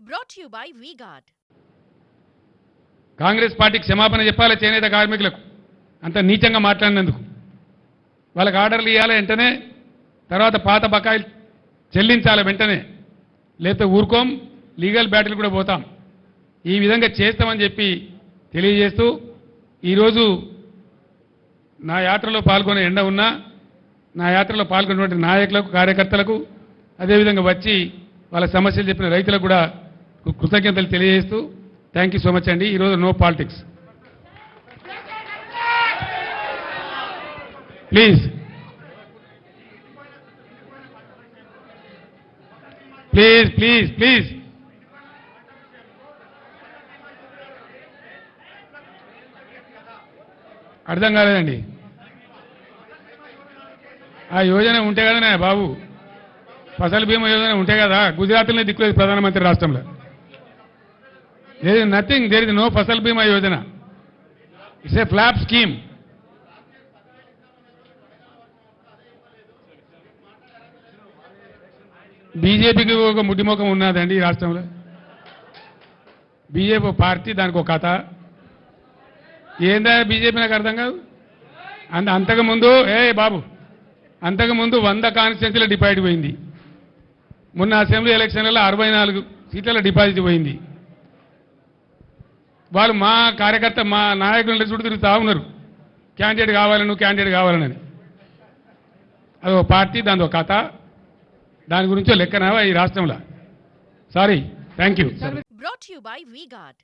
Brought to you by V-Guard. Congress పార్టీకి క్షమాపణ చెప్పాలి చేనేత కార్మికులకు అంత నీచంగా మాట్లాడినందుకు. వాళ్ళకి ఆర్డర్లు ఇవ్వాలి వెంటనే, తర్వాత పాత బకాయిలు చెల్లించాలి వెంటనే, లేకపోతే ఊరుకోం, లీగల్ బ్యాటిల్ కూడా పోతాం. ఈ విధంగా చేస్తామని చెప్పి తెలియజేస్తూ ఈరోజు నా యాత్రలో పాల్గొనే ఎండ ఉన్నా నా యాత్రలో పాల్గొన్నటువంటి నాయకులకు కార్యకర్తలకు అదేవిధంగా వచ్చి వాళ్ళ సమస్యలు చెప్పిన రైతులకు కూడా కృతజ్ఞతలు తెలియజేస్తూ థ్యాంక్ యూ సో మచ్ అండి. ఈరోజు no politics please please please please అర్థం కాలేదండి. ఆ యోజన ఉంటే కదా బాబు, ఫసల్ బీమా యోజన ఉంటే కదా, గుజరాత్లోనే దిక్కులేదు ప్రధానమంత్రి రాష్ట్రంలో. There is nothing, there is no Fasal Bima Yojana. It's a flop scheme. బీజేపీకి ఒక ముడ్డిమోకం ఉన్నదండి ఈ రాష్ట్రంలో. బీజేపీ పార్టీ, దానికి ఒక కథ. ఏందా బీజేపీ నాకు అర్థం కాదు. అంతకుముందు బాబు అంతకుముందు 100 కాన్స్టిట్యున్సీల డిపాజిట్ పోయింది. మొన్న అసెంబ్లీ ఎలక్షన్లలో 64 సీట్ల డిపాజిట్ పోయింది. వాళ్ళు మా కార్యకర్త మా నాయకులు చుట్టూ తిరుగుతూ ఉన్నారు, క్యాండిడేట్ కావాలని, నువ్వు క్యాండిడేట్ కావాలని. అదొక పార్టీ, దాని ఒక కథ, దాని గురించో లెక్కనావా ఈ రాష్ట్రంలో. Sorry, thank you. Brought to you by V-Guard.